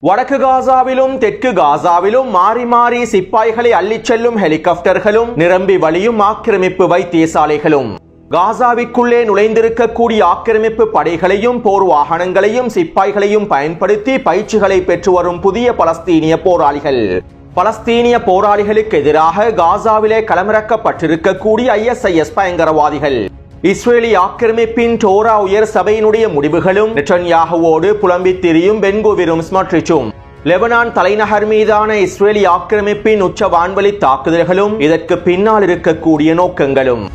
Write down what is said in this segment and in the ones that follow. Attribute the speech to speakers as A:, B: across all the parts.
A: வடக்கு காசாவிலும் தெற்கு காசாவிலும் மாறி மாறி சிப்பாய்களை அள்ளிச் செல்லும் ஹெலிகாப்டர்களும் நிரம்பி வழியும் ஆக்கிரமிப்பு வைத்தியசாலைகளும் காசாவிற்குள்ளே நுழைந்திருக்கக்கூடிய ஆக்கிரமிப்பு படைகளையும் போர் வாகனங்களையும் சிப்பாய்களையும் பயன்படுத்தி பயிற்சிகளை பெற்று வரும் புதிய பலஸ்தீனிய போராளிகளுக்கு எதிராக காசாவிலே களமிறக்கப்பட்டிருக்கக்கூடிய ISIS பயங்கரவாதிகள் இஸ்ரேலி ஆக்கிரமிப்பின் டோரா உயர் சபையினுடைய முடிவுகளும் நெட்டன்யாகுவோடு புலம்பித் திரியும் பென்குவிரும் ஸ்மோட்ரிச்சும் லெபனான் தலைநகர் மீதான இஸ்ரேலி ஆக்கிரமிப்பின் உச்ச வான்வழி தாக்குதல்களும் இதற்கு பின்னால் இருக்கக்கூடிய நோக்கங்களும்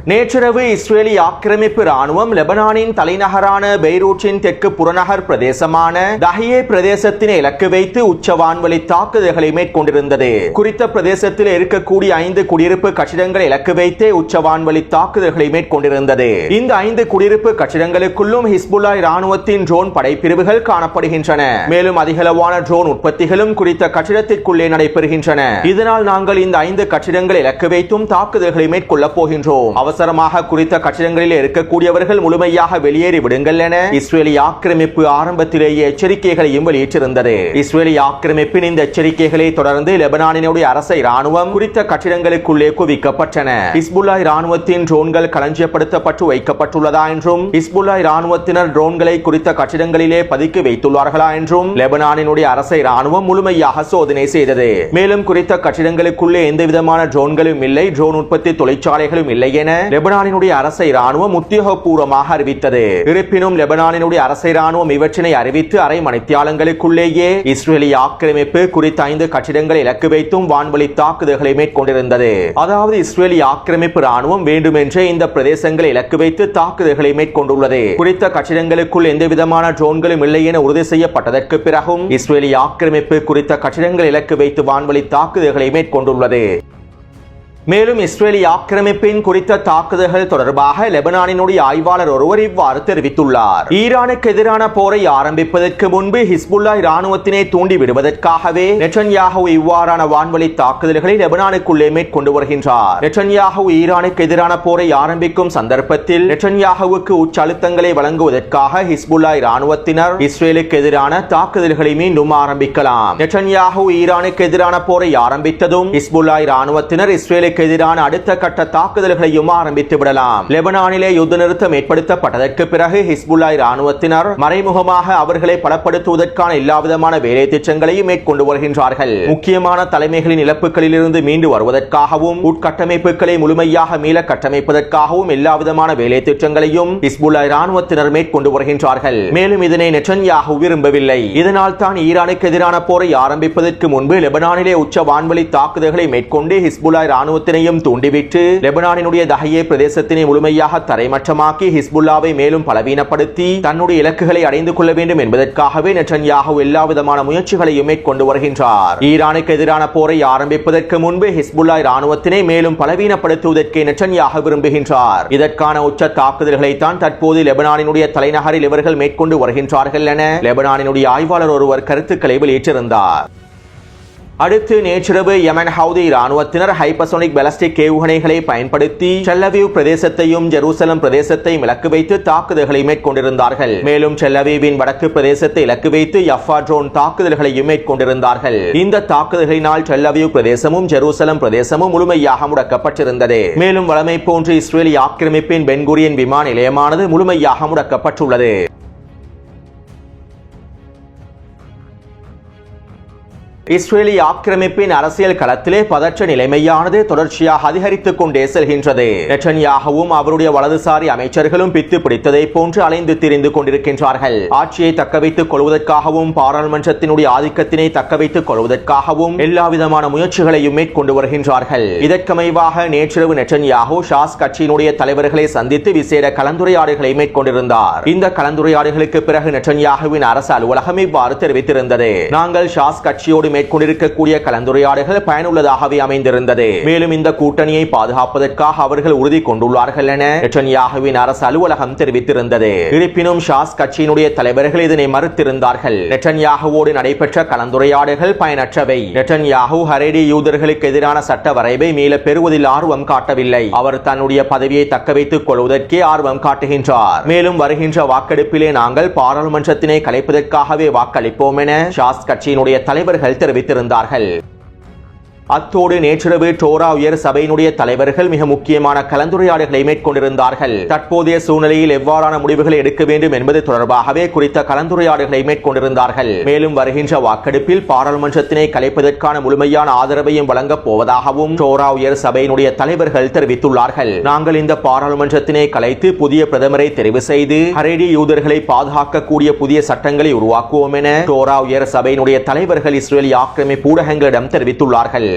A: நேற்றிரவு இஸ்ரேலி ஆக்கிரமிப்பு ராணுவம் லெபனானின் தலைநகரான பெய்ரூட்டின் தெற்கு புறநகர் பிரதேசமான தஹியே பிரதேசத்தினை இலக்கு வைத்து உச்ச வான்வழி தாக்குதல்களை மேற்கொண்டிருந்தது. குறித்த பிரதேசத்தில் இருக்கக்கூடிய 5 குடியிருப்பு கட்டிடங்களை இலக்கு வைத்தே உச்ச வான்வழி தாக்குதல்களை மேற்கொண்டிருந்தது. இந்த 5 குடியிருப்பு கட்டிடங்களுக்குள்ளும் ஹிஸ்புல்லாஹ் ராணுவத்தின் ட்ரோன் படைப்பிரிவுகள் காணப்படுகின்றன. மேலும் அதிகளவான ட்ரோன் உற்பத்திகளும் குறித்த கட்டிடத்திற்குள்ளே நடைபெறுகின்றன. இதனால் நாங்கள் இந்த 5 கட்டிடங்களை இலக்கு வைத்தும் தாக்குதல்களை மேற்கொள்ளப் போகின்றோம். அவசரமாக குறித்த கட்டிடங்களில் இருக்கக்கூடியவர்கள் முழுமையாக வெளியேறி விடுங்கள் என இஸ்ரேலி ஆக்கிரமிப்பு ஆரம்பத்திலேயே எச்சரிக்கைகளையும் வெளியிட்டிருந்தது. இஸ்ரேலி ஆக்கிரமிப்பின் இந்த எச்சரிக்கைகளை தொடர்ந்து லெபனானினுடைய அரச ராணுவம் குறித்த கட்டிடங்களுக்குள்ளே குவிக்கப்பட்டன. ஹிஸ்புல்லாஹ் ராணுவத்தின் ட்ரோன்கள் களஞ்சியப்படுத்தப்பட்டு வைக்கப்பட்டுள்ளதா என்றும் ஹிஸ்புல்லாஹ் ராணுவத்தினர் ட்ரோன்களை குறித்த கட்டிடங்களிலே பதுக்கி வைத்துள்ளார்களா என்றும் லெபனானினுடைய அரச ராணுவம் முழுமையாக சோதனை செய்தது. மேலும் குறித்த கட்டிடங்களுக்குள்ளே எந்த விதமான ட்ரோன்களும் இல்லை, ட்ரோன் உற்பத்தி தொழிற்சாலைகளும் இல்லை என லெபனானினுடைய அரச ராணுவம் உத்தியோகபூர்வமாக அறிவித்தது. இருப்பினும் லெபனானினுடைய அரச ராணுவம் இவற்றினை அறிவித்து அரை மணித்தியாலங்களுக்குள்ளேயே இஸ்ரேலி ஆக்கிரமிப்பு குறித்த 5 கட்டிடங்களை இலக்கு வைத்தும் வான்வழி தாக்குதல்களை மேற்கொண்டிருந்தது. அதாவது இஸ்ரேலி ஆக்கிரமிப்பு ராணுவம் வேண்டுமென்றே இந்த பிரதேசங்களை இலக்கு வைத்து தாக்குதல்களை மேற்கொண்டுள்ளது. குறித்த கட்டிடங்களுக்குள் எந்த விதமான ட்ரோன்களும் இல்லை என உறுதி செய்யப்பட்டதற்கு பிறகும் இஸ்ரேலி ஆக்கிரமிப்பு குறித்த கட்டிடங்களை இலக்கு வைத்து வான்வழி தாக்குதல்களை மேற்கொண்டுள்ளது. மேலும் இஸ்ரேலி ஆக்கிரமிப்பின் குறித்த தாக்குதல்கள் தொடர்பாக லெபனானினுடைய ஆய்வாளர் ஒருவர் இவ்வாறு தெரிவித்துள்ளார். ஈரானுக்கு எதிரான போரை ஆரம்பிப்பதற்கு முன்பு ஹிஸ்புல்லாஹ் ராணுவத்தினை தூண்டி விடுவதற்காகவே நெட்டன்யாஹூ இவ்வாறான வான்வழி தாக்குதல்களை லெபனானுக்குள்ளே மேற்கொண்டு வருகின்றார். நெட்டன்யாஹூ ஈரானுக்கு எதிரான போரை ஆரம்பிக்கும் சந்தர்ப்பத்தில் நெட்டன்யாஹூவுக்கு உச்ச அழுத்தங்களை வழங்குவதற்காக ஹிஸ்புல்லாஹ் ராணுவத்தினர் இஸ்ரேலுக்கு எதிரான தாக்குதல்களை மீண்டும் ஆரம்பிக்கலாம். நெட்டன்யாஹூ ஈரானுக்கு எதிரான போரை ஆரம்பித்ததும் ஹிஸ்புல்லாஹ் ராணுவத்தினர் இஸ்ரேலுக்கு எதிரான அடுத்த கட்ட தாக்குதல்களையும் ஆரம்பித்து விடலாம். லெபனானிலே யுத்த நிறுத்தம் ஏற்படுத்தப்பட்டதற்கு பிறகு ஹிஸ்புல்லாஹ் ராணுவத்தினர் மறைமுகமாக அவர்களை பலப்படுத்துவதற்கான எல்லாவிதமான வேலை திட்டங்களையும் மேற்கொண்டு வருகின்றார்கள். முக்கியமான தலைமைகளின் இழப்புகளில் இருந்து மீண்டு வருவதற்காகவும் உட்கட்டமைப்புகளை முழுமையாக மீள கட்டமைப்பதற்காகவும் எல்லாவிதமான வேலை திட்டங்களையும் ஹிஸ்புல்லாஹ் ராணுவத்தினர் மேற்கொண்டு வருகின்றார்கள். மேலும் இதனை நெட்டன்யாஹூ விரும்பவில்லை. இதனால் தான் ஈரானுக்கு எதிரான போரை ஆரம்பிப்பதற்கு முன்பு லெபனானிலே உச்ச வான்வழி தாக்குதல்களை மேற்கொண்டு ஹிஸ்புல்லாஹ் ராணுவ தூண்டிவிட்டு லெபனானினுடைய தஹியே பிரதேசத்தினை முழுமையாக தரைமட்டமாக்கி ஹிஸ்புல்லாவை மேலும் பலவீனப்படுத்தி தன்னுடைய இலக்குகளை அடைந்து கொள்ள வேண்டும் என்பதற்காகவே நெட்டன்யாஹூ எல்லாவிதமான முயற்சிகளையும் மேற்கொண்டு வருகின்றார். ஈரானுக்கு எதிரான போரை ஆரம்பிப்பதற்கு முன்பு ஹிஸ்புல்லாஹ் ராணுவத்தினை மேலும் பலவீனப்படுத்துவதற்கு நெட்டன்யாஹூ விரும்புகின்றார். இதற்கான உச்ச தாக்குதல்களை தான் தற்போது லெபனானினுடைய தலைநகரில் இவர்கள் மேற்கொண்டு வருகின்றார்கள் என லெபனானினுடைய ஆய்வாளர் ஒருவர் கருத்துக்களை வெளியிட்டிருந்தார். அடுத்து நேற்றிரவு யமன் ஹவுதி ராணுவத்தினர் ஹைப்பர்சோனிக் பாலிஸ்டிக் ஏவுகணைகளை பயன்படுத்தி டெல் அவீவ் பிரதேசத்தையும் ஜெருசலம் பிரதேசத்தையும் இலக்கு வைத்து தாக்குதல்களை மேற்கொண்டிருந்தார்கள். மேலும் டெல் அவீவின் வடக்கு பிரதேசத்தை இலக்கு வைத்து யஃபா ட்ரோன் தாக்குதல்களையும் மேற்கொண்டிருந்தார்கள். இந்த தாக்குதல்களினால் டெல் அவீவ் பிரதேசமும் ஜெருசலம் பிரதேசமும் முழுமையாக முடக்கப்பட்டிருந்தது. மேலும் வழமை போன்று இஸ்ரேலி ஆக்கிரமிப்பின் பென்குரியன் விமான நிலையமானது முழுமையாக முடக்கப்பட்டுள்ளது. இஸ்ரேலி ஆக்கிரமிப்பின் அரசியல் களத்திலே பதற்ற நிலைமையானது தொடர்ச்சியாக அதிகரித்துக் கொண்டே செல்கின்றது. நெட்டன்யாஹூவும் அவருடைய வலதுசாரி அமைச்சர்களும் பித்து பிடித்ததை போன்று அலைந்து திரிந்து கொண்டிருக்கின்றார்கள். ஆட்சியை தக்கவைத்துக் கொள்வதற்காகவும் பாராளுமன்றத்தினுடைய ஆதிக்கத்தினை தக்கவைத்துக் கொள்வதற்காகவும் எல்லாவிதமான முயற்சிகளையும் மேற்கொண்டு வருகின்றார்கள். இதற்கமைவாக நேற்றிரவு நெட்டன்யாஹூ ஷாஸ் கட்சியினுடைய தலைவர்களை சந்தித்து விசேட கலந்துரையாடல்களை மேற்கொண்டிருந்தார். இந்த கலந்துரையாடல்களுக்கு பிறகு நெட்டன்யாஹூவின் அரசு அலுவலகம் இவ்வாறு தெரிவித்திருந்தது. நாங்கள் ஷாஸ் கட்சியோடு மேற்கொண்டிருக்கக்கூடிய கலந்துரையாடல்கள் பயனுள்ளதாகவே அமைந்திருந்தது. மேலும் இந்த கூட்டணியை பாதுகாப்பதற்காக அவர்கள் உறுதி கொண்டுள்ளார்கள் என நெட்டன்யாகுவின் அரசு அலுவலகம் தெரிவித்திருந்தது. இருப்பினும் ஷாஸ் கட்சியினுடைய தலைவர்கள் இதனை மறுத்திருந்தார்கள். நெட்டன்யாகுவோடு நடைபெற்ற கலந்துரையாடல்கள் பயனற்றவை. நெட்டன்யாகு ஹரேடி யூதர்களுக்கு எதிரான சட்ட வரைவை மீள பெறுவதில் ஆர்வம் காட்டவில்லை. அவர் தன்னுடைய பதவியை தக்க வைத்துக் கொள்வதற்கே ஆர்வம் காட்டுகின்றார். மேலும் வருகின்ற வாக்கெடுப்பிலே நாங்கள் பாராளுமன்றத்தினை கலைப்பதற்காகவே வாக்களிப்போம் என ஷாஸ் கட்சியினுடைய தலைவர்கள் தெரிவித்திருந்தார்கள். அத்தோடு நேற்றிரவு டோரா உயர் சபையினுடைய தலைவர்கள் மிக முக்கியமான கலந்துரையாடல்களை மேற்கொண்டிருந்தார்கள். தற்போதைய சூழ்நிலையில் எவ்வாறான முடிவுகளை எடுக்க வேண்டும் என்பது தொடர்பாகவே குறித்த கலந்துரையாடல்களை மேற்கொண்டிருந்தார்கள். மேலும் வருகின்ற வாக்கெடுப்பில் பாராளுமன்றத்தினை கலைப்பதற்கான முழுமையான ஆதரவையும் வழங்கப் போவதாகவும் டோரா உயர் சபையினுடைய தலைவர்கள் தெரிவித்துள்ளார்கள். நாங்கள் இந்த பாராளுமன்றத்தினை கலைத்து புதிய பிரதமரை தெரிவு செய்து ஹரேடி யூதர்களை பாதுகாக்கக்கூடிய புதிய சட்டங்களை உருவாக்குவோம் என டோரா உயர் சபையினுடைய தலைவர்கள் இஸ்ரேலி ஆக்கிரமிப்பு ஊடகங்களிடம் தெரிவித்துள்ளார்கள்.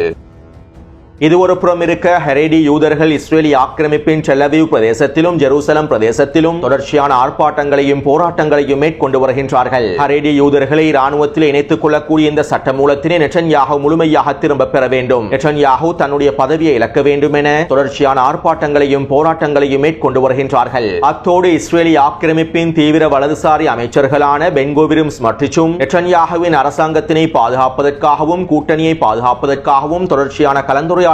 A: இது ஒரு புறம் இருக்க, ஹரேடி யூதர்கள் இஸ்ரேலி ஆக்கிரமிப்பின் டெல் அவீவ் பிரதேசத்திலும் ஜெருசலம் பிரதேசத்திலும் தொடர்ச்சியான ஆர்ப்பாட்டங்களையும் போராட்டங்களையும் மேற்கொண்டு வருகின்றார்கள். ஹரேடி யூதர்களை இராணுவத்தில் இணைத்துக் கொள்ளக்கூடிய இந்த சட்டமூலத்தினை நெட்டன்யாகு முழுமையாக திரும்ப பெற வேண்டும். நெட்டன்யாகு தன்னுடைய பதவியை இழக்க வேண்டும் என தொடர்ச்சியான ஆர்ப்பாட்டங்களையும் போராட்டங்களையும் மேற்கொண்டு வருகின்றார்கள். அத்தோடு இஸ்ரேலி ஆக்கிரமிப்பின் தீவிர வலதுசாரி அமைச்சர்களான பென்கோவிரும் ஸ்மட்ரிச்சும் நெட்டன்யாகுவின் அரசாங்கத்தினை பாதுகாப்பதற்காகவும் கூட்டணியை பாதுகாப்பதற்காகவும் தொடர்ச்சியான கலந்துரையாடல்களை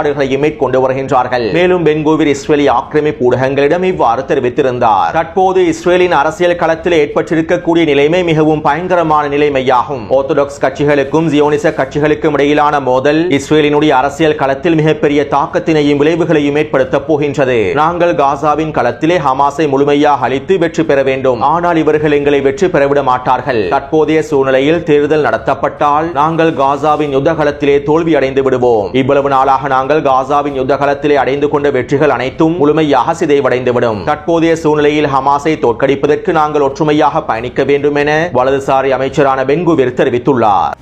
A: மேற்கொண்டு வருகின்றார்கள். மேலும் பென்கோவிர் இஸ்ரேலி ஆக்கிரமிப்பு ஊடகங்களிடம் இவ்வாறு தெரிவித்திருந்தார். தற்போது இஸ்ரேலின் அரசியல் களத்தில் ஏற்பட்டிருக்கக்கூடிய நிலைமை மிகவும் பயங்கரமான நிலைமையாகும். ஆர்த்தடாக்ஸ் கட்சிகளுக்கும் ஜியோனிச கட்சிகளுக்கும் இடையிலான மோதல் இஸ்ரேலினுடைய அரசியல் களத்தில் மிகப்பெரிய தாக்கத்தினையும் விளைவுகளையும் ஏற்படுத்தப் போகின்றது. நாங்கள் காசாவின் களத்திலே ஹமாஸை முழுமையாக அழித்து வெற்றி பெற வேண்டும். ஆனால் இவர்கள் எங்களை வெற்றி பெறவிட மாட்டார்கள். தற்போதைய சூழ்நிலையில் தேர்தல் நடத்தப்பட்டால் நாங்கள் காசாவின் யுத்த களத்திலே தோல்வி அடைந்து விடுவோம். இவ்வளவு நாளாக நாங்கள் காசாவின் யுத்த களத்திலே அடைந்து கொண்ட வெற்றிகள் அனைத்தும் முழுமையாக சிதைவடைந்துவிடும். தற்போதைய சூழ்நிலையில் ஹமாஸை தோற்கடிப்பதற்கு நாங்கள் ஒற்றுமையாக பயணிக்க வேண்டும் என வலதுசாரி அமைச்சரான பென்குவிர் தெரிவித்துள்ளார்.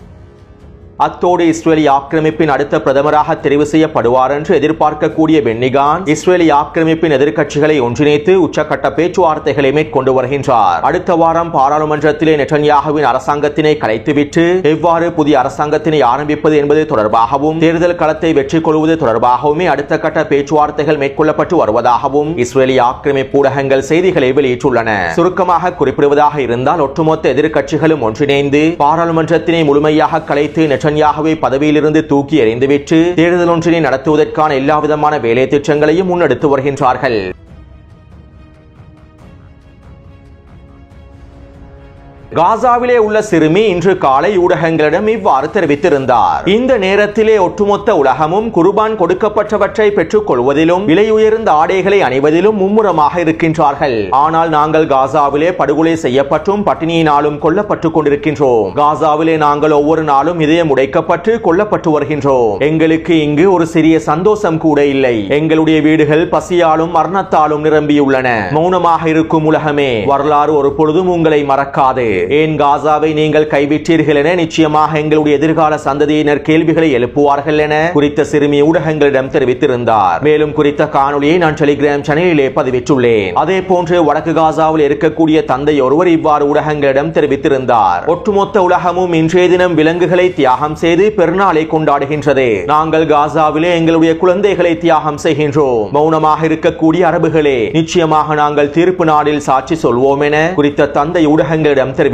A: அத்தோடு இஸ்ரேலி ஆக்கிரமிப்பின் அடுத்த பிரதமராக தெரிவு செய்யப்படுவார் என்று எதிர்பார்க்கக்கூடிய பென்னி கான்ட்ஸ் இஸ்ரேலி ஆக்கிரமிப்பின் எதிர்க்கட்சிகளை ஒன்றிணைத்து உச்சக்கட்ட பேச்சுவார்த்தைகளை மேற்கொண்டு வருகின்றார். அடுத்த வாரம் பாராளுமன்றத்திலே நெட்டன்யாகுவின் அரசாங்கத்தினை கலைத்துவிட்டு எவ்வாறு புதிய அரசாங்கத்தினை ஆரம்பிப்பது என்பது தொடர்பாகவும் தேர்தல் களத்தை வெற்றி கொள்வது தொடர்பாகவுமே அடுத்த கட்ட பேச்சுவார்த்தைகள் மேற்கொள்ளப்பட்டு வருவதாகவும் இஸ்ரேலி ஆக்கிரமிப்பு ஊடகங்கள் செய்திகளை வெளியிட்டுள்ளன. சுருக்கமாக குறிப்பிடுவதாக இருந்தால் ஒட்டுமொத்த எதிர்க்கட்சிகளும் ஒன்றிணைந்து பாராளுமன்றத்தினை முழுமையாக கலைத்து நெட்டன்யாகுவை பதவியிலிருந்து தூக்கி எறிந்துவிட்டு தேர்தல் ஒன்றினை நடத்துவதற்கான எல்லாவிதமான வேலை திட்டங்களையும் முன்னெடுத்து வருகின்றார்கள். காசாவிலே உள்ள சிறுமி இன்று காலை ஊடகங்களிடம் இவ்வாறு தெரிவித்திருந்தார். இந்த நேரத்திலே ஒட்டுமொத்த உலகமும் குர்பான் கொடுக்கப்பட்டவற்றை பெற்றுக் கொள்வதிலும் விலை உயர்ந்த ஆடைகளை அணிவதிலும் மும்முரமாக இருக்கின்றார்கள். ஆனால் நாங்கள் காசாவிலே படுகொலை செய்யப்பட்டும் பட்டினியினாலும் கொல்லப்பட்டுக் கொண்டிருக்கின்றோம். காசாவிலே நாங்கள் ஒவ்வொரு நாளும் இதயம் உடைக்கப்பட்டு கொல்லப்பட்டு வருகின்றோம். எங்களுக்கு இங்கு ஒரு சிறிய சந்தோஷம் கூட இல்லை. எங்களுடைய வீடுகள் பசியாலும் மரணத்தாலும் நிரம்பியுள்ளன. மௌனமாக இருக்கும் உலகமே, வரலாறு ஒரு பொழுதும் உங்களை மறக்காது. ஏன் காசாவை நீங்கள் கைவிட்டீர்கள் என நிச்சயமாக எங்களுடைய எதிர்கால சந்ததியினர் கேள்விகளை எழுப்புவார்கள் என குறித்த சிறுமி ஊடகங்களிடம் தெரிவித்திருந்தார். மேலும் குறித்த காணொலியை நான் டெலிகிராம் சேனலிலே பதிவிட்டுள்ளேன். அதே போன்று வடக்கு காசாவில் இருக்கக்கூடிய தந்தை ஒருவர் இவ்வாறு ஊடகங்களிடம் தெரிவித்திருந்தார். ஒட்டுமொத்த உலகமும் இன்றைய தினம் விலங்குகளை தியாகம் செய்து பெருநாளை கொண்டாடுகின்றது. நாங்கள் காசாவிலே எங்களுடைய குழந்தைகளை தியாகம் செய்கின்றோம். மௌனமாக இருக்கக்கூடிய அரபுகளே, நிச்சயமாக நாங்கள் தீர்ப்பு நாளில் சாட்சி சொல்வோம் என குறித்த தந்தை ஊடகங்களிடம் தெரிவித்திருந்தார்.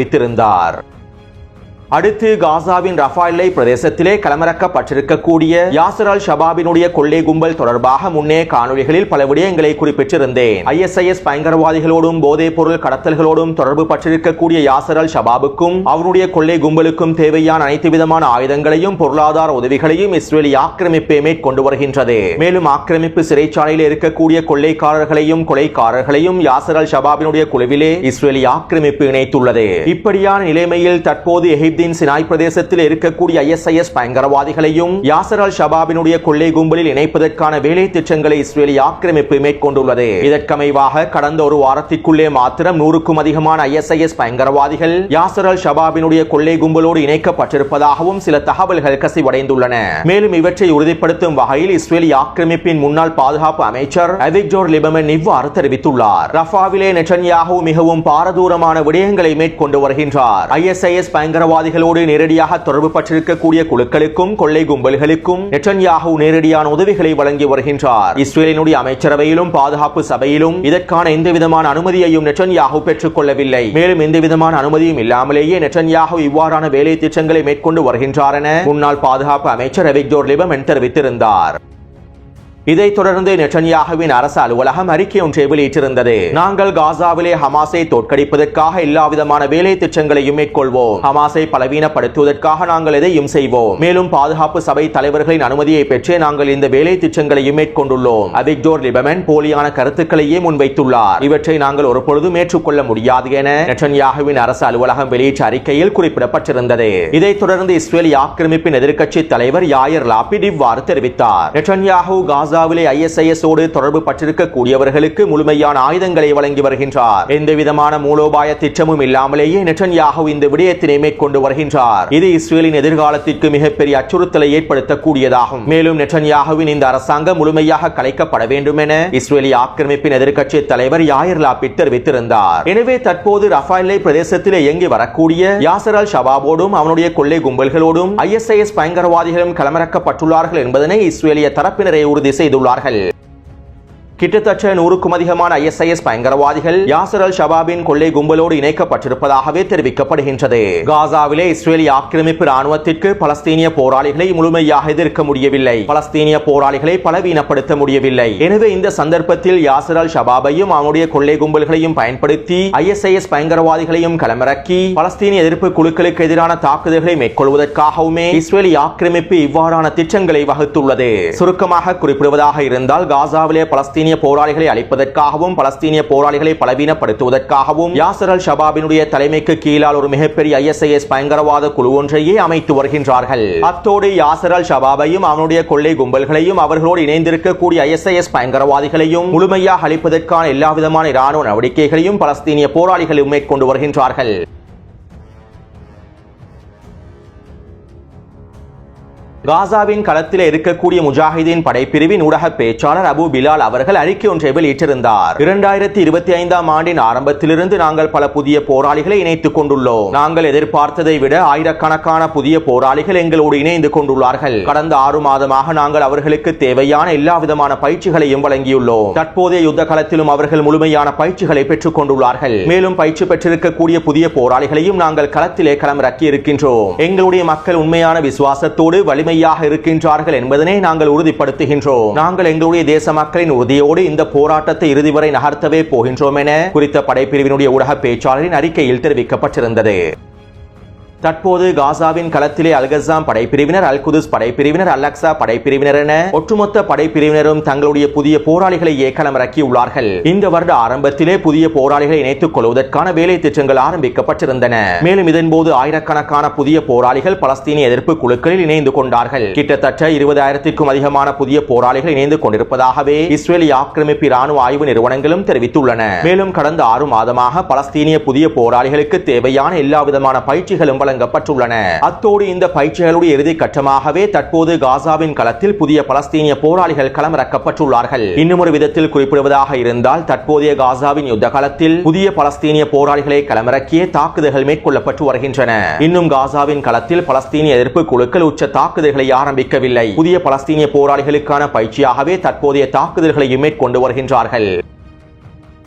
A: அடுத்து காசாவின் ரஃபா எல்லை பிரதேசத்திலே களமிறக்கப்பட்டிருக்கக்கூடிய யாசர் அல் ஷபாபினுடைய கொள்ளை கும்பல் தொடர்பாக முன்னே காணொலிகளில் பல விடயங்களை குறிப்பிட்டிருந்தேன். ISIS பயங்கரவாதிகளோடும் போதைப் பொருள் கடத்தல்களோடும் தொடர்பு பட்டிருக்கக்கூடிய யாசர் அல் ஷபாபுக்கும் அவருடைய கொள்ளை கும்பலுக்கும் தேவையான அனைத்து விதமான ஆயுதங்களையும் பொருளாதார உதவிகளையும் இஸ்ரேலி ஆக்கிரமிப்பை மேற்கொண்டு வருகின்றது. மேலும் ஆக்கிரமிப்பு சிறைச்சாலையில் இருக்கக்கூடிய கொள்ளைக்காரர்களையும் கொலைக்காரர்களையும் யாசர் அல் ஷபாபினுடைய குழுவிலே இஸ்ரேலி ஆக்கிரமிப்பு இணைத்துள்ளது. இப்படியான நிலைமையில் தற்போது எகிப்தின் சினாய் பிரதேசத்தில் இருக்கக்கூடிய ISIS பயங்கரவாதிகளையும் யாசர் அல் ஷபாபினுடைய கொள்ளை கும்பலில் இணைப்பதற்கான வேலை திட்டங்களை இஸ்ரேலி ஆக்கிரமிப்பு மேற்கொண்டுள்ளது. இதற்கமைவாக கடந்த ஒரு வாரத்திற்குள்ளே மாத்திரம் 100க்கும் அதிகமான ISIS பயங்கரவாதிகள் யாசர் அல் ஷபாபினுடைய கொள்ளை கும்பலோடு இணைக்கப்பட்டிருப்பதாகவும் சில தகவல்கள் கசிவடைந்துள்ளன. மேலும் இவற்றை உறுதிப்படுத்தும் வகையில் இஸ்ரேலி ஆக்கிரமிப்பின் முன்னாள் பாதுகாப்பு அமைச்சர் அவிக்டோர் லிபர்மன் இவ்வாறு தெரிவித்துள்ளார். ரஃபாவிலே நெட்டன்யாகு மிகவும் பாரதூரமான விடயங்களை மேற்கொண்டு வருகின்றார். ISIS பயங்கரவாதி பயங்கரவாதிகளோடு நேரடியாக தொடர்பு பட்டிருக்கக்கூடிய குழுக்களுக்கும் கொள்ளை கும்பல்களுக்கும் நெட்டன்யாஹூ நேரடியான உதவிகளை வழங்கி வருகின்றார். இஸ்ரேலினுடைய அமைச்சரவையிலும் பாதுகாப்பு சபையிலும் இதற்கான எந்தவிதமான அனுமதியையும் நெட்டன்யாஹூ பெற்றுக் கொள்ளவில்லை. மேலும் எந்தவிதமான அனுமதியும் இல்லாமலேயே நெட்டன்யாஹூ இவ்வாறான வேலை திட்டங்களை மேற்கொண்டு வருகின்றார் என முன்னாள் பாதுகாப்பு அமைச்சர் அவிக்டோர் லிபர்மன் தெரிவித்திருந்தார். இதைத் தொடர்ந்து நெட்டன்யாஹுவின் அரசு அலுவலகம் அறிக்கை ஒன்றை வெளியிட்டிருந்தது. நாங்கள் காசாவிலே ஹமாஸை தோற்கடிப்பதற்காக எல்லாவிதமான வேலை திட்டங்களையும் மேற்கொள்வோம். ஹமாஸை பலவீனப்படுத்துவதற்காக நாங்கள் எதையும் செய்வோம். மேலும் பாதுகாப்பு சபை தலைவர்களின் அனுமதியை பெற்றே நாங்கள் இந்த வேலை திட்டங்களையும் மேற்கொண்டுள்ளோம். அவிக்டோர் லிபர்மன் போலியான கருத்துக்களையே முன்வைத்துள்ளார். இவற்றை நாங்கள் ஒருபொழுதும் ஏற்றுக்கொள்ள முடியாது என நெட்டன்யாஹுவின் அரசு அலுவலகம் வெளியிட்ட அறிக்கையில் குறிப்பிடப்பட்டிருந்தது. இதைத் தொடர்ந்து இஸ்ரேல் ஆக்கிரமிப்பின் எதிர்க்கட்சி தலைவர் யாயர் லாபிட் இவ்வாறு தெரிவித்தார். நெட்டன்யாஹூ காசாவிலே ISIS ஓடு தொடர்பு பட்டிருக்கக்கூடியவர்களுக்கு முழுமையான ஆயுதங்களை வழங்கி வருகின்றார். எந்தவிதமான மூலோபாய திட்டமும் இல்லாமலேயே நெட்டன்யாஹூ இந்த விடயத்தினை மேற்கொண்டு வருகின்றார். இது இஸ்ரேலின் எதிர்காலத்திற்கு மிகப்பெரிய அச்சுறுத்தலை ஏற்படுத்தக்கூடியதாகும். மேலும் நெட்டன்யாஹுவின் இந்த அரசாங்கம் முழுமையாக கலைக்கப்பட வேண்டும் என இஸ்ரேலிய ஆக்கிரமிப்பின் எதிர்க்கட்சி தலைவர் யாயர் லாபிட் தெரிவித்திருந்தார். எனவே தற்போது ரஃபாயிலே பிரதேசத்தில் இயங்கி வரக்கூடிய யாசர் அல் ஷபாபோடும் அவனுடைய கொள்ளை கும்பல்களோடும் ISIS பயங்கரவாதிகளும் களமிறக்கப்பட்டுள்ளார்கள் என்பதனை இஸ்ரேலிய தரப்பினரை உறுதி செய்துள்ளார்கள். கிட்டத்தட்ட 100க்கும் அதிகமான ISIS பயங்கரவாதிகள் யாசர் அல் ஷபாபின் கொள்ளை கும்பலோடு இணைக்கப்பட்டிருப்பதாகவே தெரிவிக்கப்படுகின்றது. காசாவிலே இஸ்ரேலிய ஆக்கிரமிப்பு ராணுவத்திற்கு பலஸ்தீனிய போராளிகளை முழுமையாக எதிர்க்க முடியவில்லை. பலஸ்தீனிய போராளிகளை பலவீனப்படுத்த முடியவில்லை. எனவே இந்த சந்தர்ப்பத்தில் யாசர் அல் ஷபாபையும் அவனுடைய கொள்ளை கும்பல்களையும் பயன்படுத்தி ISIS பயங்கரவாதிகளையும் களமிறக்கி பலஸ்தீனிய எதிர்ப்பு குழுக்களுக்கு எதிரான தாக்குதல்களை மேற்கொள்வதற்காகவுமே இஸ்ரேலிய ஆக்கிரமிப்பு இவ்வாறான திட்டங்களை வகுத்துள்ளது. சுருக்கமாக குறிப்பிடுவதாக இருந்தால் காசாவிலே பலஸ்தீனிய போராளிகளை அழிப்பதற்காகவும் பலஸ்தீனிய போராளிகளை பலவீனப்படுத்துவதற்காகவும் யாசர் அல் ஷபாபினுடைய தலைமைக்கு கீழால் ஒரு மிகப்பெரிய ISIS பயங்கரவாத குழு ஒன்றையே அமைத்து வருகின்றார்கள். அத்தோடு யாசர் அல் ஷபாபையும் அவனுடைய கொள்ளை கும்பல்களையும் அவர்களோடு இணைந்திருக்கக்கூடிய ISIS பயங்கரவாதிகளையும் முழுமையாக அழிப்பதற்கான எல்லாவிதமான இராணுவ நடவடிக்கைகளையும் பலஸ்தீனிய போராளிகளும் மேற்கொண்டு வருகின்றார்கள். காசாவின் களத்தில் இருக்கக்கூடிய முஜாஹிதீன் படைப்பிரிவின் ஊடக பேச்சாளர் அபு பிலால் அவர்கள் அறிக்கை ஒன்றை வெளியிட்டிருந்தார். 2025ஆம் ஆண்டின் ஆரம்பத்திலிருந்து நாங்கள் பல புதிய போராளிகளை இணைத்துக் கொண்டுள்ளோம். நாங்கள் எதிர்பார்த்ததை விட ஆயிரக்கணக்கான புதிய போராளிகள் எங்களோடு இணைந்து கொண்டுள்ளார்கள். கடந்த 6 மாதமாக நாங்கள் அவர்களுக்கு தேவையான எல்லா விதமான பயிற்சிகளையும் வழங்கியுள்ளோம். தற்போதைய யுத்த களத்திலும் அவர்கள் முழுமையான பயிற்சிகளை பெற்றுக் கொண்டுள்ளார்கள். மேலும் பயிற்சி பெற்றிருக்கக்கூடிய புதிய போராளிகளையும் நாங்கள் களத்திலே களமிறக்கி இருக்கின்றோம். எங்களுடைய மக்கள் உண்மையான விசுவாசத்தோடு வலிமையாக இருக்கின்றார்கள் என்பதனை நாங்கள் உறுதிப்படுத்துகின்றோம். நாங்கள் எங்களுடைய தேச மக்களின் உறுதியோடு இந்த போராட்டத்தை இறுதி வரை நகர்த்தவே போகின்றோம் என குறித்த படைப்பிரிவினுடைய ஊடக பேச்சாளரின் அறிக்கையில் தெரிவிக்கப்பட்டிருந்தது. தற்போது காசாவின் களத்திலே அல்கஸாம் படைப்பிரிவினர், அல் குதுஸ் படைப்பிரிவினர், அல் அக்ஸா படைப்பிரிவினர் என ஒட்டுமொத்த படைப்பிரிவினரும் தங்களுடைய புதிய போராளிகளை களமிறக்கியுள்ளார்கள். இந்த வருட ஆரம்பத்திலே புதிய போராளிகளை இணைத்துக் கொள்வதற்கான வேலை திட்டங்கள் ஆரம்பிக்கப்பட்டிருந்தன. மேலும் இதன்போது ஆயிரக்கணக்கான புதிய போராளிகள் பலஸ்தீனிய எதிர்ப்பு குழுக்களில் இணைந்து கொண்டார்கள். கிட்டத்தட்ட 20,000க்கும் அதிகமான புதிய போராளிகள் இணைந்து கொண்டிருப்பதாகவே இஸ்ரேலிய ஆக்கிரமிப்பு இராணுவ ஆய்வு நிறுவனங்களும் தெரிவித்துள்ளன. மேலும் கடந்த 6 மாதமாக பலஸ்தீனிய புதிய போராளிகளுக்கு தேவையான எல்லா விதமான பயிற்சிகளும் வழங்கப்பட்டுள்ளன. அத்தோடு இந்த பயிற்சிகளுடைய இறுதி கட்டமாகவே தற்போது காசாவின் களத்தில் புதிய பலஸ்தீனிய போராளிகள் களமிறக்கப்பட்டுள்ளார்கள். இன்னும் ஒரு விதத்தில் குறிப்பிடுவதாக இருந்தால் தற்போதைய காசாவின் யுத்த களத்தில் புதிய பலஸ்தீனிய போராளிகளை களமிறக்கிய தாக்குதல்கள் மேற்கொள்ளப்பட்டு வருகின்றன. இன்னும் காசாவின் களத்தில் பலஸ்தீனிய எதிர்ப்பு குழுக்கள் உச்ச தாக்குதல்களை ஆரம்பிக்கவில்லை. புதிய பலஸ்தீனிய போராளிகளுக்கான பயிற்சியாகவே தற்போதைய தாக்குதல்களையும் மேற்கொண்டு வருகின்றார்கள்.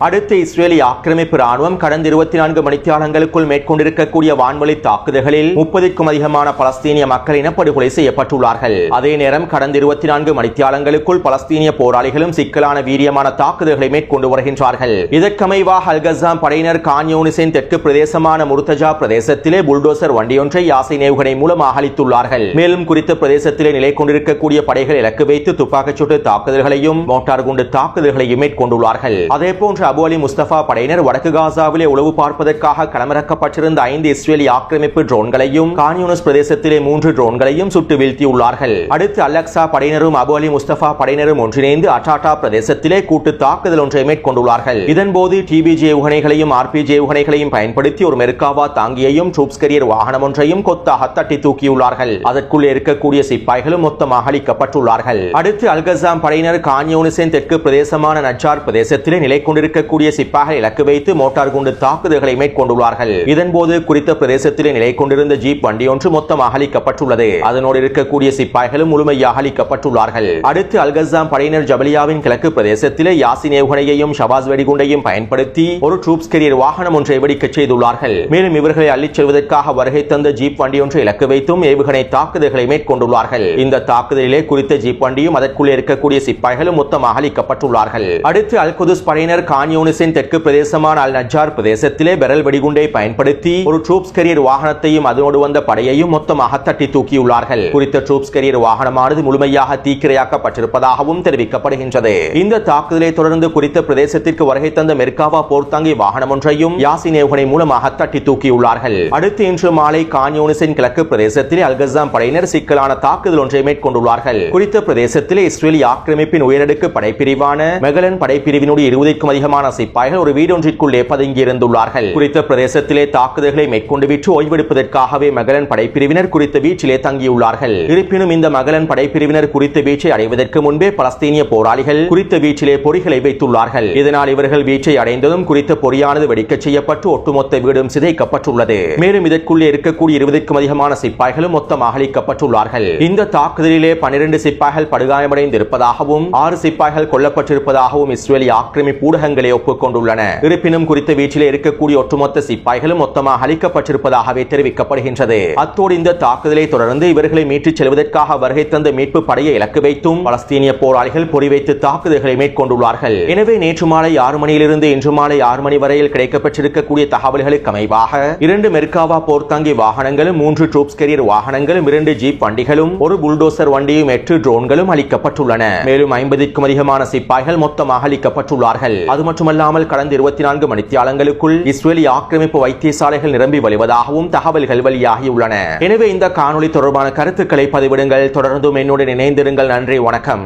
A: அடுத்து இஸ்ரேலிய ஆக்கிரமிப்பு ராணுவம் கடந்த 24 மணித்தியாலங்களுக்குள் மேற்கொண்டிருக்கக்கூடிய வான்வழி தாக்குதல்களில் 30க்கும் அதிகமான பலஸ்தீனிய மக்கள் இனப்படுகொலை செய்யப்பட்டுள்ளார்கள். அதே நேரம் கடந்த 24 மணித்தியாலங்களுக்குள் பலஸ்தீனிய போராளிகளும் சிக்கலான வீரியமான தாக்குதல்களை மேற்கொண்டு வருகின்றார்கள். இதற்கமைவாக அல்கஸாம் படையினர் கான் யூனிஸின் தெற்கு பிரதேசமான முர்தஜா பிரதேசத்திலே புல்டோசர் வண்டியொன்றை யாசை ஏவுகணை மூலம் அழித்துள்ளார்கள். மேலும் குறித்த பிரதேசத்திலே நிலை கொண்டிருக்கக்கூடிய படைகள் இலக்கு வைத்து துப்பாக்கிச்சூட்டு தாக்குதல்களையும் மோட்டார் குண்டு தாக்குதல்களையும் மேற்கொண்டுள்ளார்கள். அதேபோன்று அபு அலி முஸ்தபா படையினர் வடக்கு காசாவிலே உளவு பார்ப்பதற்காக களமிறக்கப்பட்டிருந்த 5 இஸ்ரேலிய ஆக்கிரமிப்பு ட்ரோன்களையும் கான் யூனிஸ் பிரதேசத்திலே 3 ட்ரோன்களையும் சுட்டு வீழ்த்தியுள்ளார்கள். அடுத்து அல் அக்ஸா படையினரும் அபு அலி முஸ்தபா படையினரும் ஒன்றிணைந்து அட்டாட்டா பிரதேசத்திலே கூட்டு தாக்குதல் ஒன்றை மேற்கொண்டுள்ளார்கள். இதன்போது டிபிஜி ஏவுகணைகளையும் ஆர்பிஜி ஏவுகணைகளையும் பயன்படுத்தி ஒரு மெர்காவா தாங்கியையும் ட்ரூப்ஸ் கேரியர் வாகனம் ஒன்றையும் கொத்தாக தட்டி தூக்கியுள்ளார்கள். அதற்குள்ளே இருக்கக்கூடிய சிப்பாய்களும் மொத்தமாக அழிக்கப்பட்டுள்ளார்கள். அடுத்து அல்கஸாம் படையினர் கான் யூனிஸின் தெற்கு பிரதேசமான நஜ்ஜார் பிரதேசத்திலே நிலை கொண்டிருக்க இருக்கக்கூடிய சிப்பாய்கள் இலக்கு வைத்து மோட்டார் குண்டு தாக்குதல்களை மேற்கொண்டுள்ளார்கள். இதன்போது குறித்த பிரதேசத்திலே நிலை கொண்டிருந்த ஜீப் வண்டி ஒன்று மொத்தமாக அழிக்கப்பட்டுள்ளது. அதனோடு இருக்கக்கூடிய சிப்பாய்களும் முழுமையாக அழிக்கப்பட்டுள்ளார்கள். அடுத்து அல்கசாம் படையினர் ஜபலியாவின் கிழக்கு பிரதேசத்திலே யாசின் ஏவுகணையையும் ஷவாஸ் வெடிகுண்டையும் பயன்படுத்தி ஒரு ட்ரூப்ஸ் கேரியர் வாகனம் ஒன்றை வெடிக்கச் செய்துள்ளார்கள். மேலும் இவர்களை அள்ளிச் செல்வதற்காக வருகை தந்த ஜீப் வண்டி ஒன்றை இலக்கு வைத்தும் ஏவுகணை தாக்குதல்களை மேற்கொண்டுள்ளார்கள். இந்த தாக்குதலிலே குறித்த ஜீப் வண்டியும் அதற்குள்ளே இருக்கக்கூடிய சிப்பாய்களும் மொத்தமாக அழிக்கப்பட்டுள்ளார்கள். அடுத்து அல் குதுஸ் படையினர் கான் யூனிஸின் தெற்கு பிரதேசமான அல் நஜ்ஜார் பிரதேசத்திலே பெரல் வெடிகுண்டை பயன்படுத்தி ஒரு ட்ரூப்ஸ் கேரியர் வாகனத்தையும் அதனோடு வந்த படையையும் மொத்தமாக தட்டி தூக்கியுள்ளார்கள். குறித்த ட்ரூப்ஸ் கேரியர் வாகனமானது முழுமையாக தீக்கிரையாக்கப்பட்டிருப்பதாகவும் தெரிவிக்கப்படுகின்றது. இந்த தாக்குதலை தொடர்ந்து குறித்த பிரதேசத்திற்கு வருகை தந்த மெர்காவா போர்த்தாங்கி வாகனம் ஒன்றையும் யாசின் ஏவுகணை மூலமாக தட்டி தூக்கியுள்ளார்கள். அடுத்து இன்று மாலை கான் யூனிஸின் கிழக்கு பிரதேசத்தில் அல்கசாம் படையினர் சிக்கலான தாக்குதல் ஒன்றை மேற்கொண்டுள்ளார்கள். குறித்த பிரதேசத்தில் இஸ்ரேலி ஆக்கிரமிப்பின் உயரடுக்கு படைப்பிரிவான மெகலன் படைப்பிரிவினுடைய 20க்கும் அதிகமான சிப்பாய்கள் ஒரு வீடொன்றிற்குள்ளே பதுங்கியிருந்துள்ளார்கள். குறித்த பிரதேசத்திலே தாக்குதல்களை மேற்கொண்டு விட்டு ஓய்வெடுப்பதற்காகவே மகளன் படைப்பிரிவினர் குறித்த வீச்சிலே தங்கியுள்ளார்கள். இருப்பினும் இந்த மகளன் படைப்பிரிவினர் குறித்த வீச்சை அடைவதற்கு முன்பே பலஸ்தீனிய போராளிகள் குறித்த வீச்சிலே பொறிகளை வைத்துள்ளார்கள். இதனால் இவர்கள் வீச்சை அடைந்ததும் குறித்த பொறியானது வெடிக்கச் செய்யப்பட்டு ஒட்டுமொத்த வீடும் சிதைக்கப்பட்டுள்ளது. மேலும் இதற்குள்ளே இருக்கக்கூடிய 20க்கும் அதிகமான சிப்பாய்களும் மொத்தமாக அழிக்கப்பட்டுள்ளார்கள். இந்த தாக்குதலிலே 12 சிப்பாய்கள் படுகாயமடைந்திருப்பதாகவும் 6 சிப்பாய்கள் கொல்லப்பட்டிருப்பதாகவும் இஸ்ரேலி ஆக்கிரமிப்பு ஊடகங்களே ஒப்புக்கொண்டுள்ளன. இருப்பினும் குறித்த வீச்சிலே இருக்கக்கூடிய ஒட்டுமொத்த சிப்பாய்களும் மொத்தமாக அழிக்கப்பட்டிருப்பதாகவே தெரிவிக்கப்படுகின்றது. அத்தோடு இந்த தாக்குதலை தொடர்ந்து இவர்களை மீட்டுச் செல்வதற்காக வருகை தந்த மீட்பு படையை இலக்கு வைத்தும் பலஸ்தீனிய போராளிகள் பொறிவைத்து தாக்குதல்களை மேற்கொண்டுள்ளார்கள். எனவே நேற்று மாலை 6 மணியிலிருந்து இன்று மாலை 6 மணி வரையில் கிடைக்கப்பட்டிருக்கக்கூடிய தகவல்களுக்கு அமைவாக 2 மெர்காவா போர்த்தாங்கி வாகனங்களும் 3 ட்ரூப்ஸ் கேரியர் வாகனங்களும் 2 ஜீப் வண்டிகளும் ஒரு புல்டோசர் வண்டியும் 8 ட்ரோன்களும் அளிக்கப்பட்டுள்ளன. மேலும் 50க்கும் அதிகமான சிப்பாய்கள் மொத்தமாக அளிக்கப்பட்டுள்ளார்கள். அது மட்டுமல்லாமல் கடந்த 24 மணித்தியாலங்களுக்குள் இஸ்ரேலி ஆக்கிரமிப்பு வைத்தியசாலைகள் நிரம்பி வழிவதாகவும் தகவல்கள் வெளியாகியுள்ளன. எனவே இந்த காணொளி தொடர்பான கருத்துக்களை பதிவிடுங்கள். தொடர்ந்தும் என்னுடன் இணைந்திருங்கள். நன்றி, வணக்கம்.